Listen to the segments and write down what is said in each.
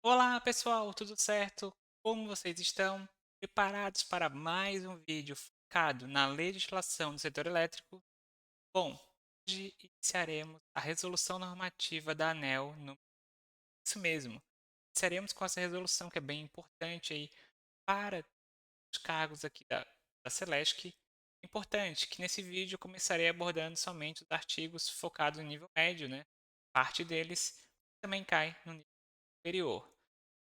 Olá pessoal, tudo certo? Como vocês estão? Preparados para mais um vídeo focado na legislação do setor elétrico? Bom, hoje iniciaremos a resolução normativa da ANEEL. Isso mesmo, iniciaremos com essa resolução que é bem importante aí para os cargos aqui da Celesc. Importante que nesse vídeo eu começarei abordando somente os artigos focados no nível médio, né? Parte deles também cai no nível superior.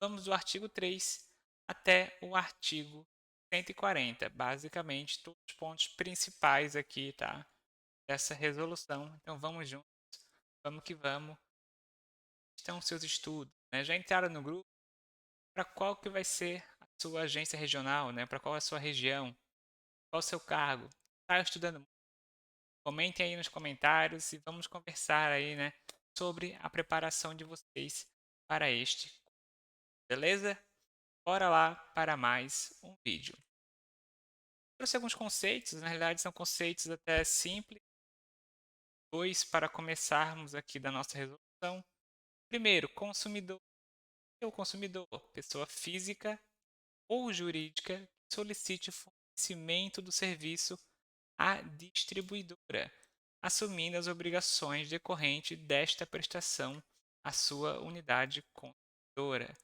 Vamos do artigo 3 até o artigo 140, basicamente todos os pontos principais aqui, tá? Dessa resolução. Então vamos juntos, vamos que vamos. Estão os seus estudos, né? Já entraram no grupo? Para qual que vai ser a sua agência regional, né? Para qual é a sua região? Qual o seu cargo? Está estudando? Comentem aí nos comentários e vamos conversar aí, né? Sobre a preparação de vocês para este, beleza? Bora lá para mais um vídeo. Trouxe alguns conceitos, na realidade são conceitos até simples. Dois para começarmos aqui da nossa resolução. Primeiro, consumidor. O consumidor, pessoa física ou jurídica que solicite o fornecimento do serviço à distribuidora, assumindo as obrigações decorrentes desta prestação à sua unidade consumidora.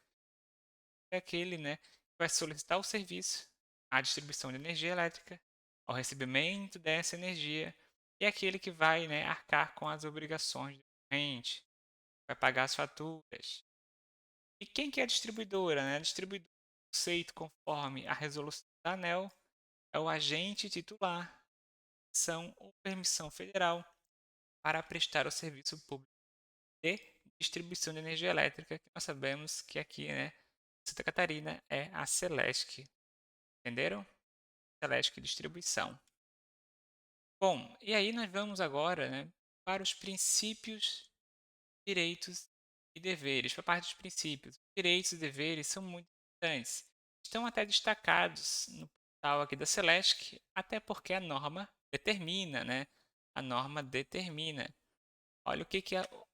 É aquele, né, que vai solicitar o serviço, a distribuição de energia elétrica, ao recebimento dessa energia, e aquele que vai, né, arcar com as obrigações do cliente, vai pagar as faturas. E quem que é a distribuidora? Né? A distribuidora, conceito conforme a resolução da ANEEL, é o agente titular, são ou permissão federal para prestar o serviço público de distribuição de energia elétrica, que nós sabemos que aqui, né, Santa Catarina é a Celesc. Entenderam? Celesc Distribuição. Bom, e aí nós vamos agora, né, para os princípios, direitos e deveres. Para a parte dos princípios, direitos e deveres são muito importantes. Estão até destacados no portal aqui da Celesc, até porque a norma determina, né? A norma determina. Olha o que o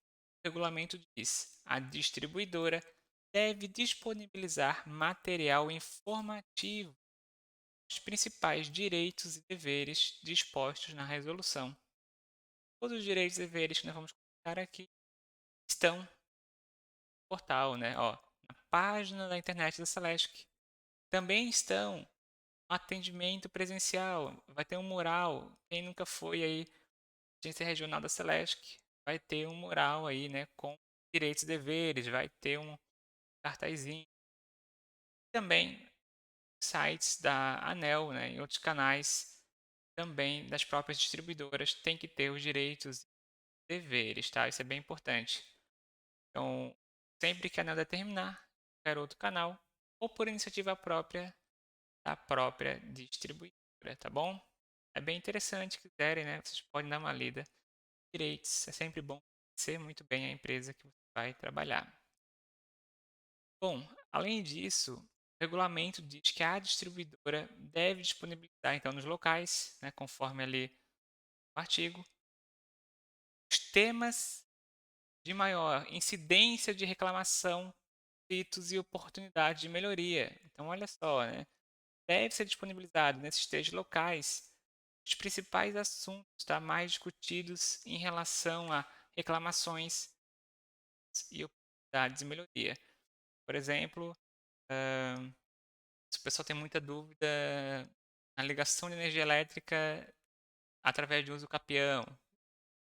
regulamento diz. A distribuidora deve disponibilizar material informativo, os principais direitos e deveres dispostos na resolução. Todos os direitos e deveres que nós vamos colocar aqui estão no portal, né? Ó, na página da internet da Celesc. Também estão no atendimento presencial. Vai ter um mural. Quem nunca foi aí, agência regional da Celesc, vai ter um mural aí, né? Com direitos e deveres. Vai ter um cartazinho. Também sites da ANEEL, né? Em outros canais também das próprias distribuidoras tem que ter os direitos e deveres, tá? Isso é bem importante. Então, sempre que a ANEEL determinar, qualquer outro canal, ou por iniciativa própria da própria distribuidora, tá bom? É bem interessante, se quiserem, né? Vocês podem dar uma lida. Direitos, é sempre bom conhecer muito bem a empresa que você vai trabalhar. Bom, além disso, o regulamento diz que a distribuidora deve disponibilizar, então, nos locais, né, conforme ali o artigo, os temas de maior incidência de reclamação, conflitos e oportunidade de melhoria. Então, olha só, né? Deve ser disponibilizado nesses três locais os principais assuntos, tá, mais discutidos em relação a reclamações e oportunidades de melhoria. Por exemplo, se o pessoal tem muita dúvida na ligação de energia elétrica através de uso capião,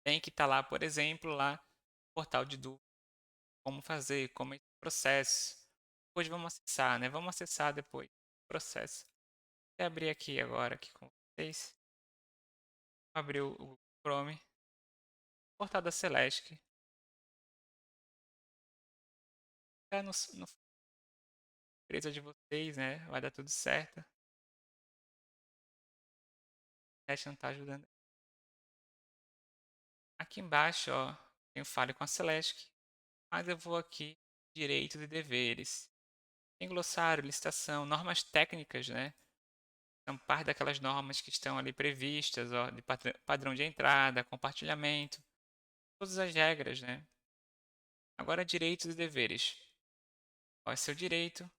tem que estar lá, por exemplo, lá no portal de dúvida, como fazer, como é esse processo. Depois vamos acessar, né? Vamos acessar depois o processo. Vou abrir aqui agora aqui com vocês. Vou abrir o Chrome, portal da Celesc. Tá no empresa de vocês, né? Vai dar tudo certo. A internet não está ajudando. Aqui embaixo, ó, tem o Fale com a Celesc, mas eu vou aqui, direitos e deveres. Tem glossário, licitação, normas técnicas, né? São parte daquelas normas que estão ali previstas, ó, de padrão de entrada, compartilhamento, todas as regras, né? Agora, direitos e deveres. Ó, é seu direito.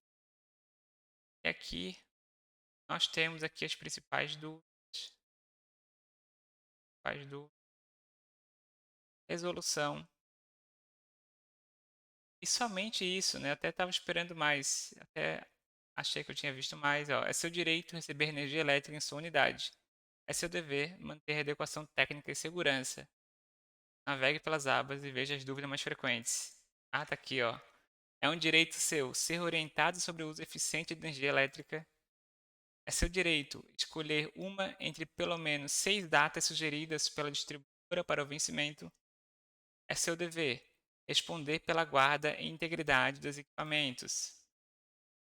E aqui nós temos aqui as principais dúvidas. Resolução. E somente isso, né? Até estava esperando mais. Até achei que eu tinha visto mais. Ó. É seu direito receber energia elétrica em sua unidade. É seu dever manter a adequação técnica e segurança. Navegue pelas abas e veja as dúvidas mais frequentes. Ah, tá aqui, ó. É um direito seu ser orientado sobre o uso eficiente de energia elétrica. É seu direito escolher uma entre pelo menos 6 datas sugeridas pela distribuidora para o vencimento. É seu dever responder pela guarda e integridade dos equipamentos.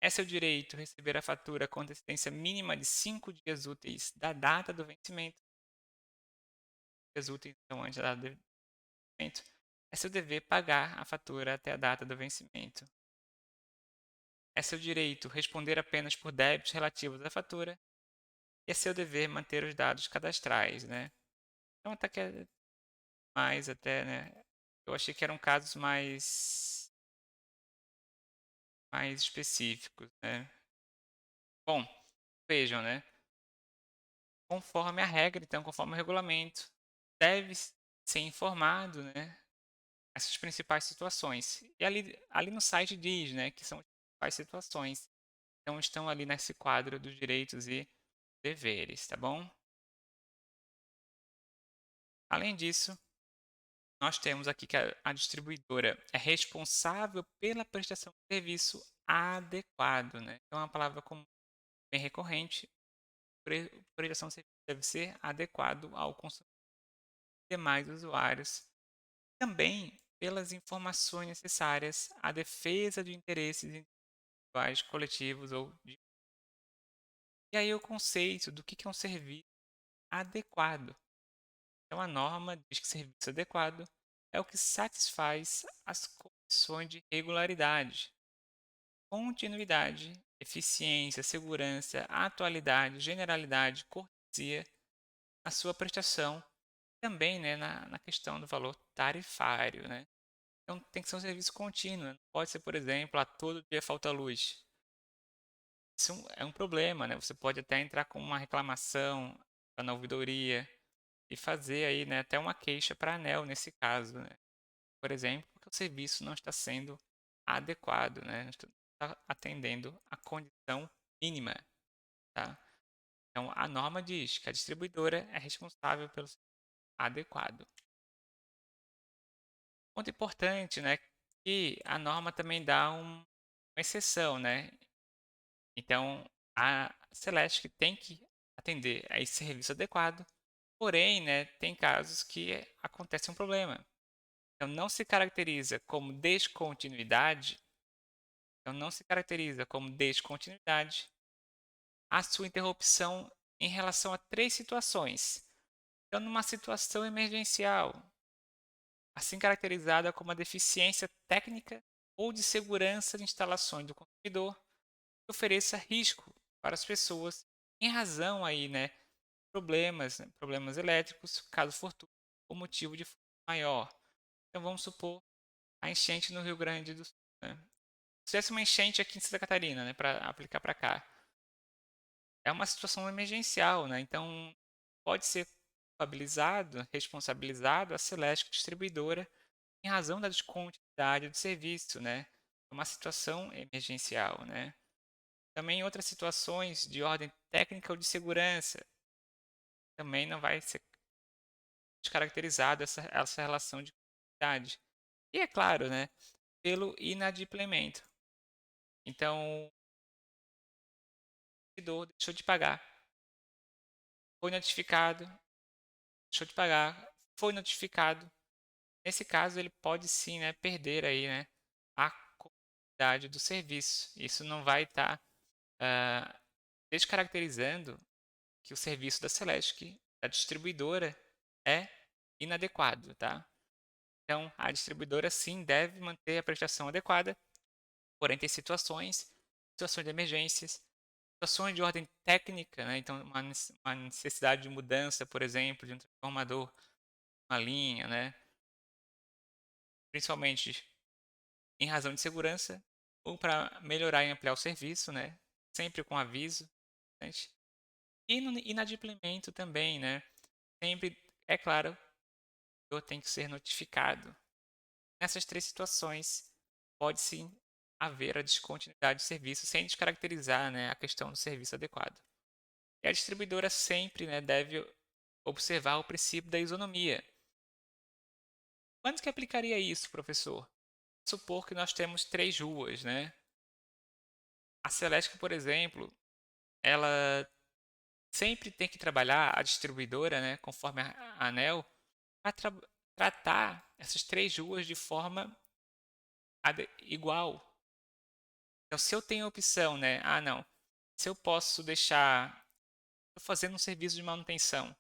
É seu direito receber a fatura com antecedência mínima de 5 dias úteis da data do vencimento. Dias úteis, então, antes da data do vencimento. É seu dever pagar a fatura até a data do vencimento. É seu direito responder apenas por débitos relativos à fatura. E é seu dever manter os dados cadastrais, né? Então, até que é mais, até, né? Eu achei que eram casos mais específicos, né? Bom, vejam, né? Conforme a regra, então, conforme o regulamento, deve ser informado, né? Essas principais situações. E ali no site diz, né? Que são as principais situações. Então, estão ali nesse quadro dos direitos e deveres, tá bom? Além disso, nós temos aqui que a distribuidora é responsável pela prestação de serviço adequado, né? Então, é uma palavra bem recorrente. Prestação de serviço deve ser adequado ao consumidor e demais usuários. Também pelas informações necessárias à defesa de interesses individuais, coletivos ou de... E aí o conceito do que é um serviço adequado. Então, a norma diz que serviço adequado é o que satisfaz as condições de regularidade, continuidade, eficiência, segurança, atualidade, generalidade, cortesia na sua prestação, também, né, na questão do valor tarifário, né? Então tem que ser um serviço contínuo, não pode ser, por exemplo, a todo dia falta luz. Isso é um problema, né? Você pode até entrar com uma reclamação na ouvidoria e fazer aí, né, até uma queixa para a ANEEL nesse caso, né? Por exemplo, porque o serviço não está sendo adequado, né? Não está atendendo a condição mínima, tá? Então, a norma diz que a distribuidora é responsável pelo serviço adequado. Ponto importante, né? Que a norma também dá uma exceção, né? Então, a Celeste tem que atender a esse serviço adequado, porém, né, tem casos que acontece um problema. Então, não se caracteriza como descontinuidade, então não se caracteriza como descontinuidade a sua interrupção em relação a 3 situações. Então, numa situação emergencial, assim caracterizada como a deficiência técnica ou de segurança de instalações do consumidor, que ofereça risco para as pessoas em razão aí, né, problemas elétricos, caso fortuito, ou motivo de força maior. Então vamos supor a enchente no Rio Grande do Sul, né? Se tivesse uma enchente aqui em Santa Catarina, né, para aplicar para cá, é uma situação emergencial, né? Então pode ser responsabilizado a Celeste distribuidora em razão da descontinuidade do serviço, né? É uma situação emergencial, né? Também em outras situações de ordem técnica ou de segurança, também não vai ser descaracterizada essa relação de continuidade. E é claro, né, pelo inadimplemento. Então, o consumidor deixou de pagar, foi notificado, deixou de pagar, foi notificado. Nesse caso, ele pode sim, né, perder aí, né, a continuidade do serviço. Isso não vai estar descaracterizando que o serviço da Celesc, da distribuidora, é inadequado, tá? Então, a distribuidora sim deve manter a prestação adequada, porém tem situações de emergências, situações de ordem técnica, né? Então uma necessidade de mudança, por exemplo, de um transformador, uma linha, né? Principalmente em razão de segurança, ou para melhorar e ampliar o serviço, né, sempre com aviso, importante. E no inadimplemento também, né, sempre, é claro, o servidor tem que ser notificado. Nessas 3 situações, pode sim haver a descontinuidade do serviço sem descaracterizar, né, a questão do serviço adequado. E a distribuidora sempre, né, deve observar o princípio da isonomia. Quando que aplicaria isso, professor? Supor que nós temos 3 ruas, né? A Celesc, por exemplo, ela sempre tem que trabalhar, a distribuidora, né, conforme a ANEEL, para tratar essas 3 ruas de forma igual. Então, se eu tenho a opção, né, não, se eu posso deixar, estou fazendo um serviço de manutenção,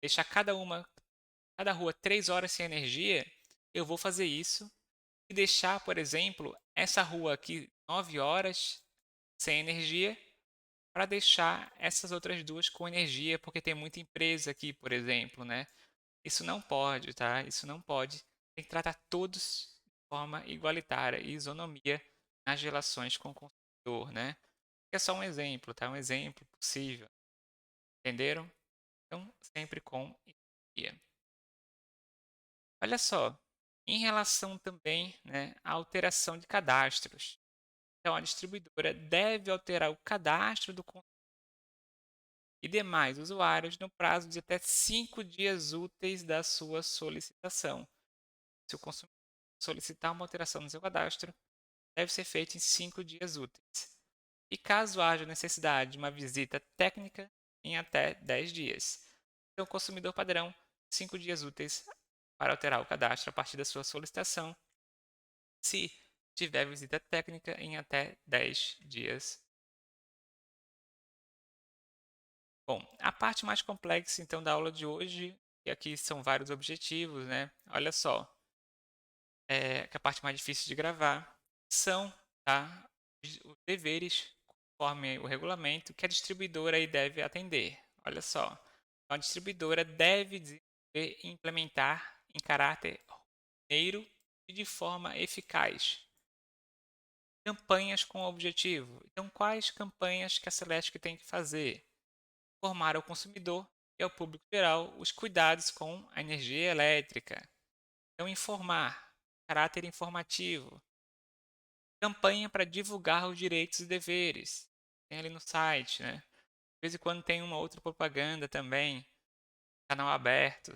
deixar cada rua 3 horas sem energia, eu vou fazer isso e deixar, por exemplo, essa rua aqui 9 horas sem energia para deixar essas outras duas com energia, porque tem muita empresa aqui, por exemplo, né? Isso não pode, tá? Isso não pode. Tem que tratar todos de forma igualitária e isonomia nas relações com o consumidor, né? É só um exemplo, tá? Um exemplo possível. Entenderam? Então, sempre com isonomia. Olha só, em relação também, né, à alteração de cadastros. Então, a distribuidora deve alterar o cadastro do consumidor e demais usuários no prazo de até 5 dias úteis da sua solicitação. Se o consumidor solicitar uma alteração no seu cadastro, deve ser feito em 5 dias úteis. E caso haja necessidade de uma visita técnica, em até 10 dias. Então, o consumidor padrão, 5 dias úteis para alterar o cadastro a partir da sua solicitação, se tiver visita técnica em até 10 dias. Bom, a parte mais complexa então da aula de hoje, e aqui são vários objetivos, né? Olha só, que a parte mais difícil de gravar são, tá, os deveres conforme o regulamento que a distribuidora aí deve atender. Olha só, então, a distribuidora deve desenvolver e implementar em caráter rotineiro e de forma eficaz campanhas com objetivo. Então, quais campanhas que a Celesc tem que fazer? Informar ao consumidor e ao público geral os cuidados com a energia elétrica. Então, informar, caráter informativo. Campanha para divulgar os direitos e deveres. Tem ali no site, né? De vez em quando tem uma outra propaganda também. Canal aberto,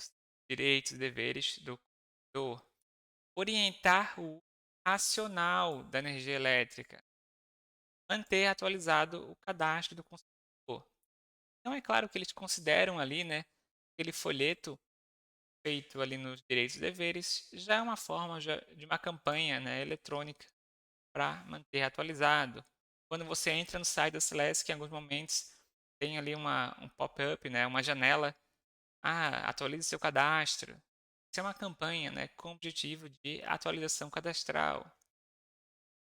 direitos e deveres do consumidor. Orientar o uso racional da energia elétrica. Manter atualizado o cadastro do consumidor. Então é claro que eles consideram ali, né, aquele folheto feito ali nos direitos e deveres já é uma forma de uma campanha, né, eletrônica para manter atualizado. Quando você entra no site da Celesc, em alguns momentos tem ali um pop-up, né, uma janela, atualize seu cadastro. Isso é uma campanha, né, com o objetivo de atualização cadastral.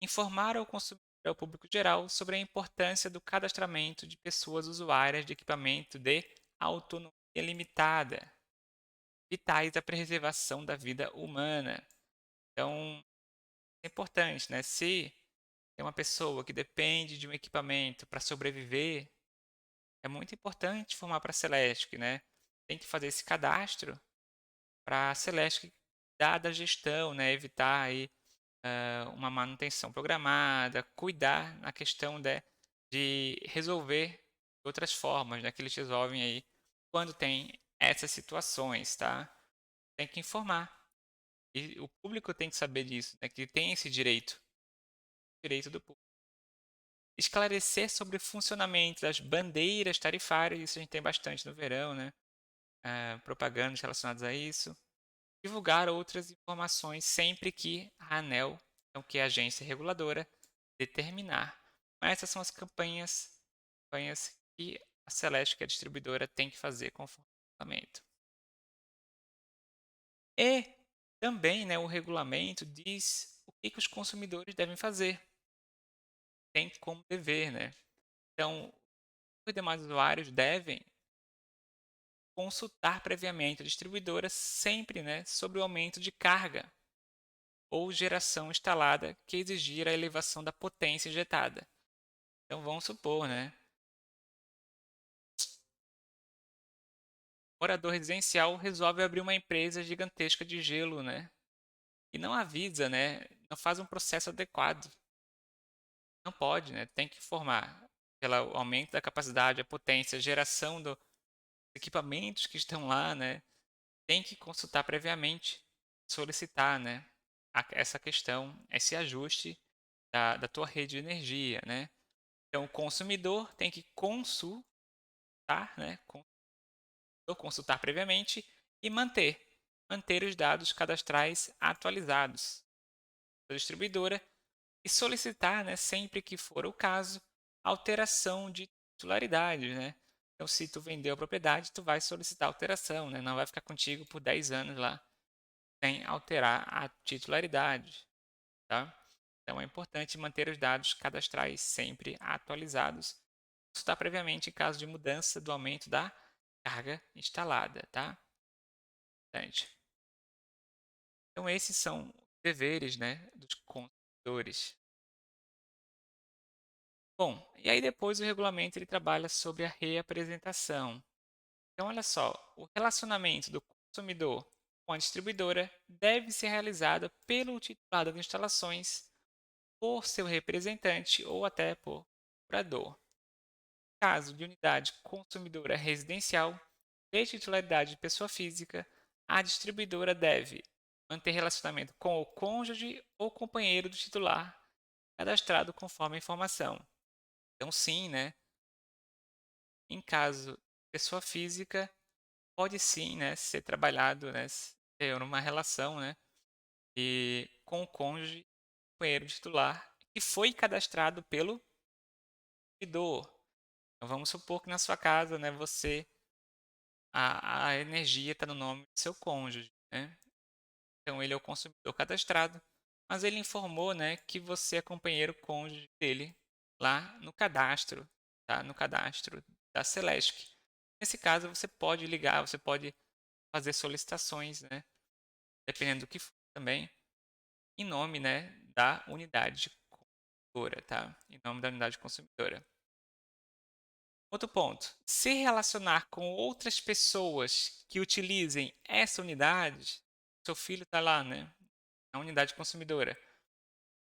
Informar ao consumidor e ao público geral sobre a importância do cadastramento de pessoas usuárias de equipamento de autonomia limitada, vitais à preservação da vida humana. Então, é importante, né? Se tem uma pessoa que depende de um equipamento para sobreviver, é muito importante informar para a Celesc, né? Tem que fazer esse cadastro para a Celesc dar da gestão, né? Evitar aí uma manutenção programada, cuidar na questão de resolver de outras formas, né, que eles resolvem aí quando tem essas situações, tá? Tem que informar. E o público tem que saber disso, né, que tem esse direito do público. Esclarecer sobre o funcionamento das bandeiras tarifárias, isso a gente tem bastante no verão, né? Propagandas relacionadas a isso. Divulgar outras informações sempre que a ANEEL, então, que é a agência reguladora, determinar. Mas essas são as campanhas que a Celeste, que é a distribuidora, tem que fazer conforme o regulamento. E também, né, o regulamento diz o que os consumidores devem fazer. Tem como dever, né? Então, os demais usuários devem consultar previamente a distribuidora sempre, né, sobre o aumento de carga ou geração instalada que exigir a elevação da potência injetada. Então vamos supor, né? O morador residencial resolve abrir uma empresa gigantesca de gelo, né? E não avisa, né? Não faz um processo adequado. Não pode, né? Tem que informar pelo aumento da capacidade, a potência, a geração dos equipamentos que estão lá, né? Tem que consultar previamente, solicitar, né? Essa questão, esse ajuste da tua rede de energia, né? Então, o consumidor tem que consultar, né? Consultar previamente e manter os dados cadastrais atualizados da distribuidora e solicitar, né, sempre que for o caso, alteração de titularidade, né? Então, se tu vendeu a propriedade, tu vai solicitar alteração, né? Não vai ficar contigo por 10 anos lá sem alterar a titularidade, tá? Então, é importante manter os dados cadastrais sempre atualizados. Consultar previamente em caso de mudança do aumento da carga instalada, tá? Importante. Então, esses são os deveres, né, dos consumidores. Bom, e aí depois o regulamento ele trabalha sobre a reapresentação. Então, olha só, o relacionamento do consumidor com a distribuidora deve ser realizado pelo titular das instalações, por seu representante ou até por curador. Caso de unidade consumidora residencial de titularidade de pessoa física, a distribuidora deve manter relacionamento com o cônjuge ou companheiro do titular cadastrado conforme a informação. Então, sim, né? Em caso de pessoa física, pode sim, né, ser trabalhado, né, ter uma relação, né, e com o cônjuge, companheiro titular, que foi cadastrado pelo consumidor. Então, vamos supor que na sua casa, né, a energia está no nome do seu cônjuge, né? Então, ele é o consumidor cadastrado, mas ele informou, né, que você é companheiro cônjuge dele lá no cadastro, tá? No cadastro da Celesc. Nesse caso, você pode ligar, você pode fazer solicitações, né? Dependendo do que for também, em nome, né, da unidade consumidora, tá? Em nome da unidade consumidora. Outro ponto, se relacionar com outras pessoas que utilizem essa unidade, seu filho está lá, né, na unidade consumidora,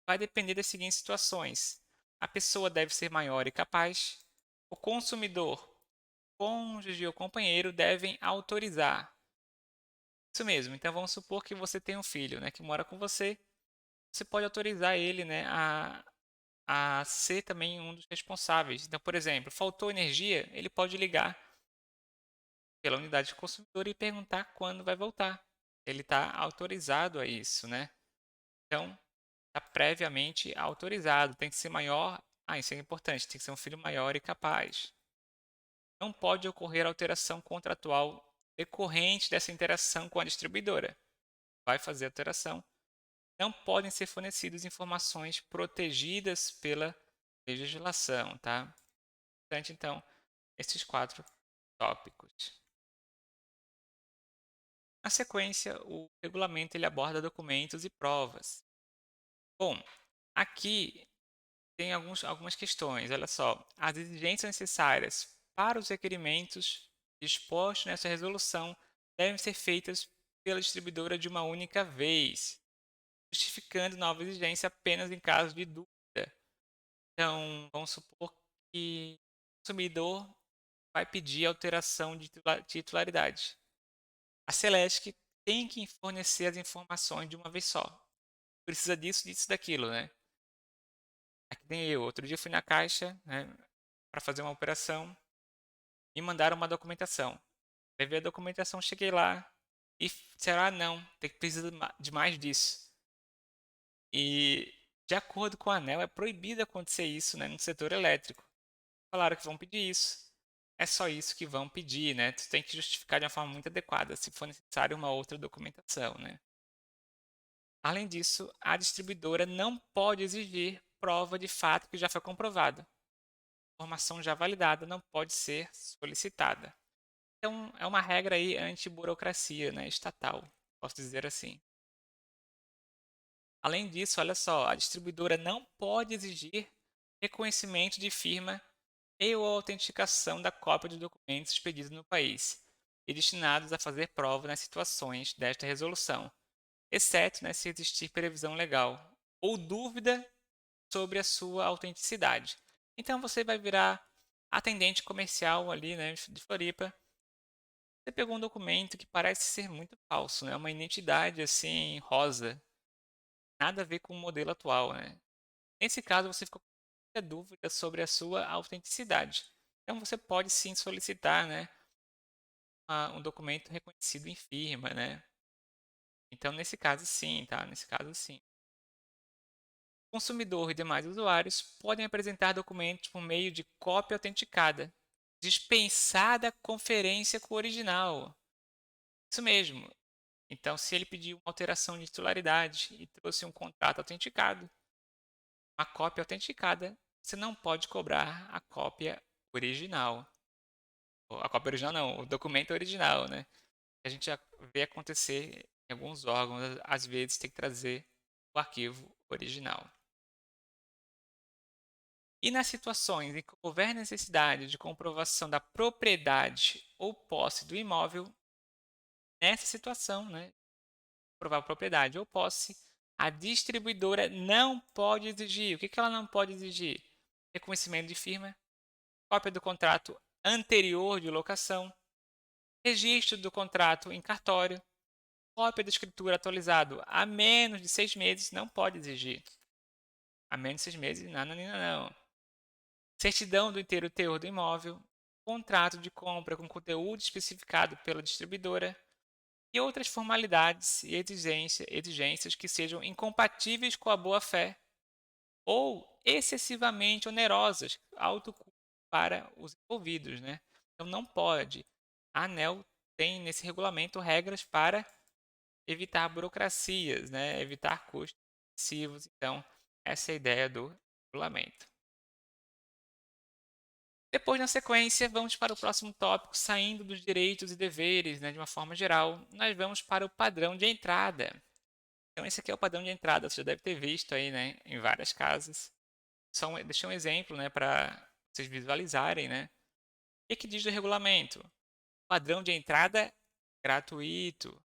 vai depender das seguintes situações. A pessoa deve ser maior e capaz, o consumidor, cônjuge ou companheiro devem autorizar. Isso mesmo, então vamos supor que você tem um filho, né, que mora com você, você pode autorizar ele, né, a ser também um dos responsáveis. Então, por exemplo, faltou energia, ele pode ligar pela unidade de consumidor e perguntar quando vai voltar. Ele está autorizado a isso, né? Então, está previamente autorizado. Tem que ser maior. Ah, isso é importante. Tem que ser um filho maior e capaz. Não pode ocorrer alteração contratual decorrente dessa interação com a distribuidora. Vai fazer alteração. Não podem ser fornecidas informações protegidas pela legislação, tá? Importante, então, esses 4 tópicos. Na sequência, o regulamento ele aborda documentos e provas. Bom, aqui tem algumas questões. Olha só, as exigências necessárias para os requerimentos dispostos nessa resolução devem ser feitas pela distribuidora de uma única vez, justificando nova exigência apenas em caso de dúvida. Então, vamos supor que o consumidor vai pedir alteração de titularidade. A Celesc tem que fornecer as informações de uma vez só. Precisa disso, disso, daquilo, né? Aqui tem eu. Outro dia eu fui na caixa, né, para fazer uma operação e mandaram uma documentação. Levei a documentação, cheguei lá e disseram, ah, não, precisa de mais disso. E, de acordo com a ANEEL, é proibido acontecer isso, né, no setor elétrico. Falaram que vão pedir isso. É só isso que vão pedir, né? Tu tem que justificar de uma forma muito adequada, se for necessário uma outra documentação, né? Além disso, a distribuidora não pode exigir prova de fato que já foi comprovado. Informação já validada não pode ser solicitada. Então, é uma regra aí anti-burocracia, né, estatal, posso dizer assim. Além disso, olha só, a distribuidora não pode exigir reconhecimento de firma e ou autenticação da cópia dos documentos expedidos no país e destinados a fazer prova nas situações desta resolução, exceto, né, se existir previsão legal ou dúvida sobre a sua autenticidade. Então você vai virar atendente comercial ali, né, de Floripa. Você pegou um documento que parece ser muito falso, né, uma identidade assim rosa, nada a ver com o modelo atual, né? Nesse caso você ficou com muita dúvida sobre a sua autenticidade. Então você pode sim solicitar, né, um documento reconhecido em firma, né? Então nesse caso sim, tá? Nesse caso sim. O consumidor e demais usuários podem apresentar documentos por meio de cópia autenticada, dispensada a conferência com o original. Isso mesmo. Então, se ele pediu uma alteração de titularidade e trouxe um contrato autenticado, uma cópia autenticada, você não pode cobrar a cópia original. A cópia original não, o documento original, né? A gente já vê acontecer em alguns órgãos, às vezes tem que trazer o arquivo original. E nas situações em que houver necessidade de comprovação da propriedade ou posse do imóvel, nessa situação, né, provar propriedade ou posse, a distribuidora não pode exigir. O que ela não pode exigir? Reconhecimento de firma, cópia do contrato anterior de locação, registro do contrato em cartório, cópia da escritura atualizado há menos de 6 meses, não pode exigir. Há menos de 6 meses, não, não, não, não. Certidão do inteiro teor do imóvel, contrato de compra com conteúdo especificado pela distribuidora e outras formalidades e exigências que sejam incompatíveis com a boa-fé ou excessivamente onerosas, alto custo para os envolvidos, né? Então não pode. A ANEEL tem nesse regulamento regras para evitar burocracias, né? Evitar custos excessivos. Então, essa é a ideia do regulamento. Depois, na sequência, vamos para o próximo tópico, saindo dos direitos e deveres, né, de uma forma geral, nós vamos para o padrão de entrada. Então, esse aqui é o padrão de entrada, você já deve ter visto aí, né, em várias casas. Deixei um exemplo, né, para vocês visualizarem, né. O que diz do regulamento? Padrão de entrada gratuito,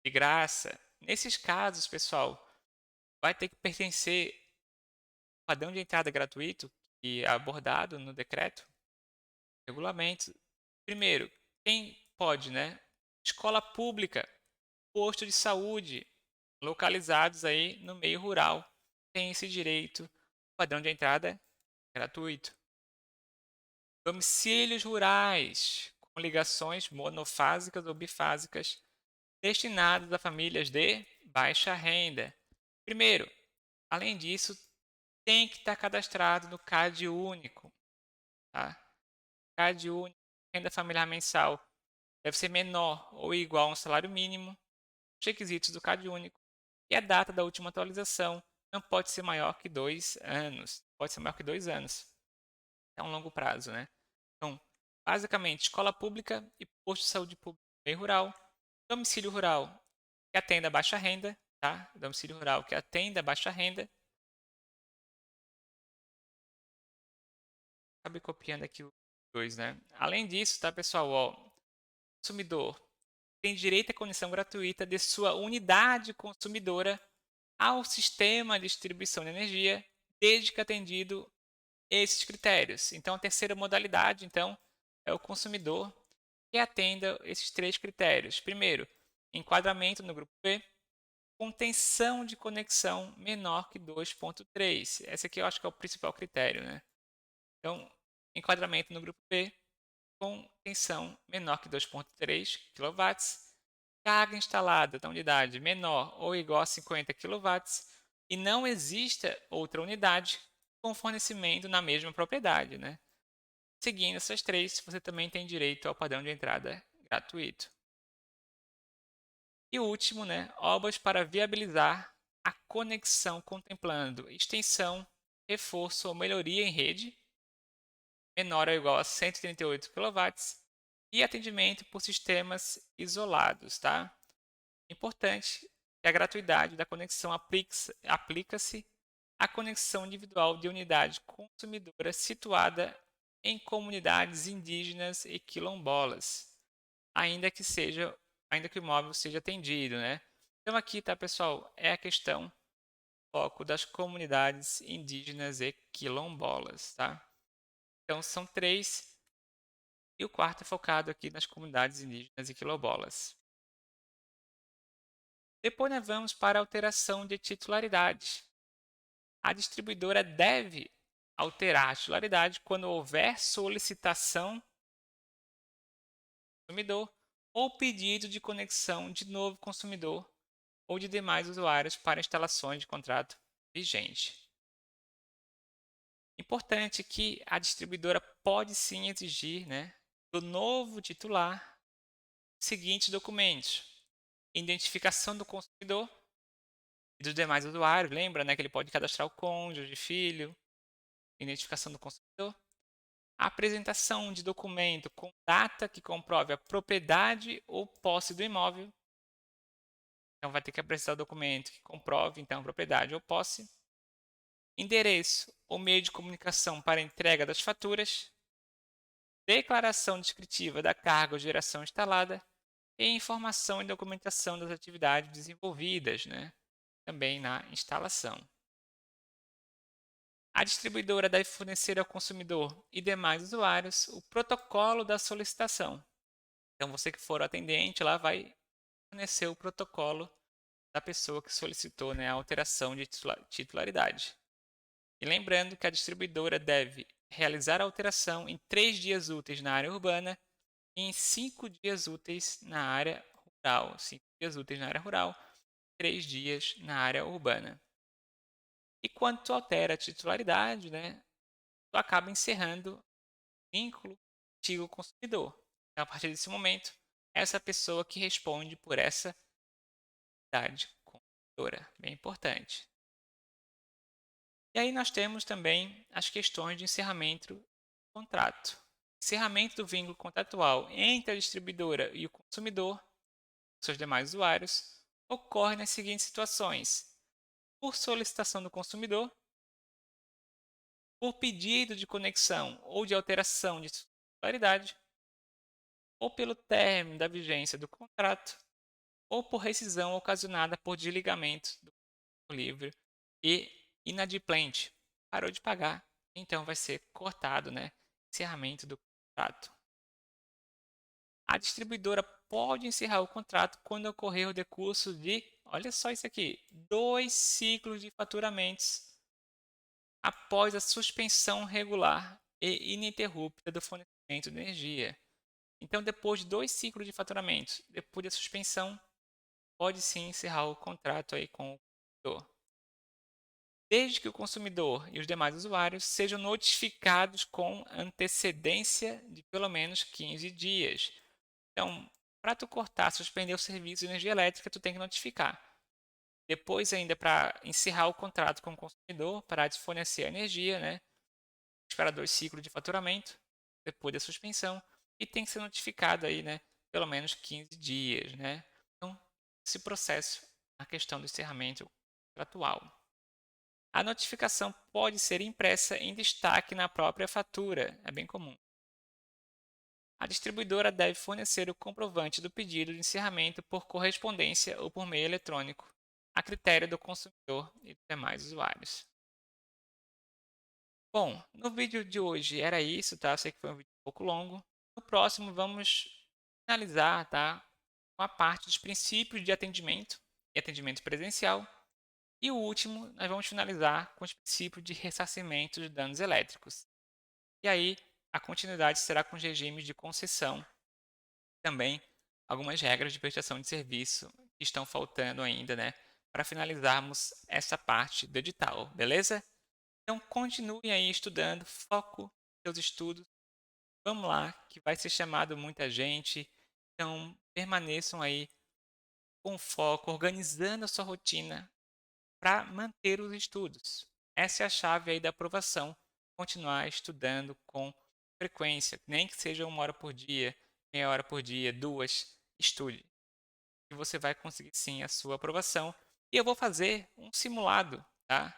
de graça. Nesses casos, pessoal, vai ter que pertencer ao padrão de entrada gratuito, que é abordado no decreto, regulamento. Primeiro, quem pode, né? Escola pública, posto de saúde, localizados aí no meio rural, tem esse direito, padrão de entrada gratuito. Domicílios rurais, com ligações monofásicas ou bifásicas, destinados a famílias de baixa renda. Primeiro, além disso, tem que estar cadastrado no CAD único. Tá? CAD único, renda familiar mensal, deve ser menor ou igual a um salário mínimo. Os requisitos do CAD único e a data da última atualização não pode ser maior que 2 anos. Pode ser maior que 2 anos. É um longo prazo, né? Então, basicamente, escola pública e posto de saúde público no meio rural, domicílio rural que atenda a baixa renda, tá? Domicílio rural que atenda a baixa renda. Acabei copiando aqui os dois, né? Além disso, tá, pessoal? Ó, o consumidor tem direito à conexão gratuita de sua unidade consumidora ao sistema de distribuição de energia, desde que atendido esses critérios. Então, a terceira modalidade, então, é o consumidor que atenda esses 3 critérios. Primeiro, enquadramento no grupo B, com tensão de conexão menor que 2.3. Esse aqui eu acho que é o principal critério, né? Então, enquadramento no grupo B, com tensão menor que 2.3 kW, carga instalada da unidade menor ou igual a 50 kW e não exista outra unidade com fornecimento na mesma propriedade, né? Seguindo essas 3, você também tem direito ao padrão de entrada gratuito. E o último, né, obras para viabilizar a conexão contemplando extensão, reforço ou melhoria em rede menor ou igual a 138 kW e atendimento por sistemas isolados, tá? Importante que a gratuidade da conexão aplica-se à conexão individual de unidade consumidora situada em comunidades indígenas e quilombolas, ainda que o imóvel seja atendido, né? Então aqui, tá, pessoal, é a questão foco das comunidades indígenas e quilombolas, tá? Então são três, e o quarto é focado aqui nas comunidades indígenas e quilombolas. Depois nós vamos para a alteração de titularidade. A distribuidora deve alterar a titularidade quando houver solicitação do consumidor ou pedido de conexão de novo consumidor ou de demais usuários para instalações de contrato vigente. Importante que a distribuidora pode sim exigir, né, do novo titular os seguintes documentos: identificação do consumidor e dos demais usuários, lembra, né, que ele pode cadastrar o cônjuge, filho, identificação do consumidor, a apresentação de documento com data que comprove a propriedade ou posse do imóvel. Então vai ter que apresentar o documento que comprove então a propriedade ou posse, endereço ou meio de comunicação para entrega das faturas, declaração descritiva da carga ou geração instalada e informação e documentação das atividades desenvolvidas, né, também na instalação. A distribuidora deve fornecer ao consumidor e demais usuários o protocolo da solicitação. Então, você que for o atendente lá vai fornecer o protocolo da pessoa que solicitou, né, a alteração de titularidade. E lembrando que a distribuidora deve realizar a alteração em 3 dias úteis na área urbana e em 5 dias úteis na área rural. 5 dias úteis na área rural, 3 dias na área urbana. E quando tu altera a titularidade, né, tu acaba encerrando o vínculo antigo consumidor. Então, a partir desse momento, essa pessoa que responde por essa atividade consumidora. Bem importante. E aí nós temos também as questões de encerramento do contrato. Encerramento do vínculo contratual entre a distribuidora e o consumidor, seus demais usuários, ocorre nas seguintes situações: por solicitação do consumidor, por pedido de conexão ou de alteração de titularidade, ou pelo término da vigência do contrato, ou por rescisão ocasionada por desligamento do livre e inadimplente, parou de pagar, então vai ser cortado, né? Encerramento do contrato. A distribuidora pode encerrar o contrato quando ocorrer o decurso de, olha só isso aqui, 2 ciclos de faturamentos após a suspensão regular e ininterrupta do fornecimento de energia. Então, depois de 2 ciclos de faturamento, depois da suspensão, pode sim encerrar o contrato aí com o consumidor. Desde que o consumidor e os demais usuários sejam notificados com antecedência de pelo menos 15 dias. Então, para tu cortar, suspender o serviço de energia elétrica, tu tem que notificar. Depois ainda para encerrar o contrato com o consumidor, parar de fornecer a energia, né? Esperar 2 ciclos de faturamento, depois da suspensão, e tem que ser notificado aí, né? Pelo menos 15 dias, né? Então, esse processo, a questão do encerramento contratual. A notificação pode ser impressa em destaque na própria fatura, é bem comum. A distribuidora deve fornecer o comprovante do pedido de encerramento por correspondência ou por meio eletrônico, a critério do consumidor e dos demais usuários. Bom, no vídeo de hoje era isso, tá? Eu sei que foi um vídeo um pouco longo. No próximo vamos finalizar, tá, com a parte dos princípios de atendimento e atendimento presencial. E o último, nós vamos finalizar com os princípios de ressarcimento de danos elétricos. E aí, a continuidade será com os regimes de concessão. Também algumas regras de prestação de serviço que estão faltando ainda, né? Para finalizarmos essa parte do edital, beleza? Então, continue aí estudando, foco nos seus estudos. Vamos lá, que vai ser chamado muita gente. Então, permaneçam aí com foco, organizando a sua rotina para manter os estudos. Essa é a chave aí da aprovação. Continuar estudando com frequência, nem que seja 1 hora por dia, meia hora por dia, 2, estude. que você vai conseguir sim a sua aprovação. E eu vou fazer um simulado, tá?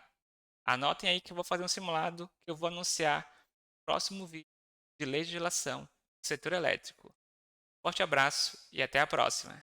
Anotem aí que eu vou fazer um simulado que eu vou anunciar no próximo vídeo de legislação do setor elétrico. Forte abraço e até a próxima!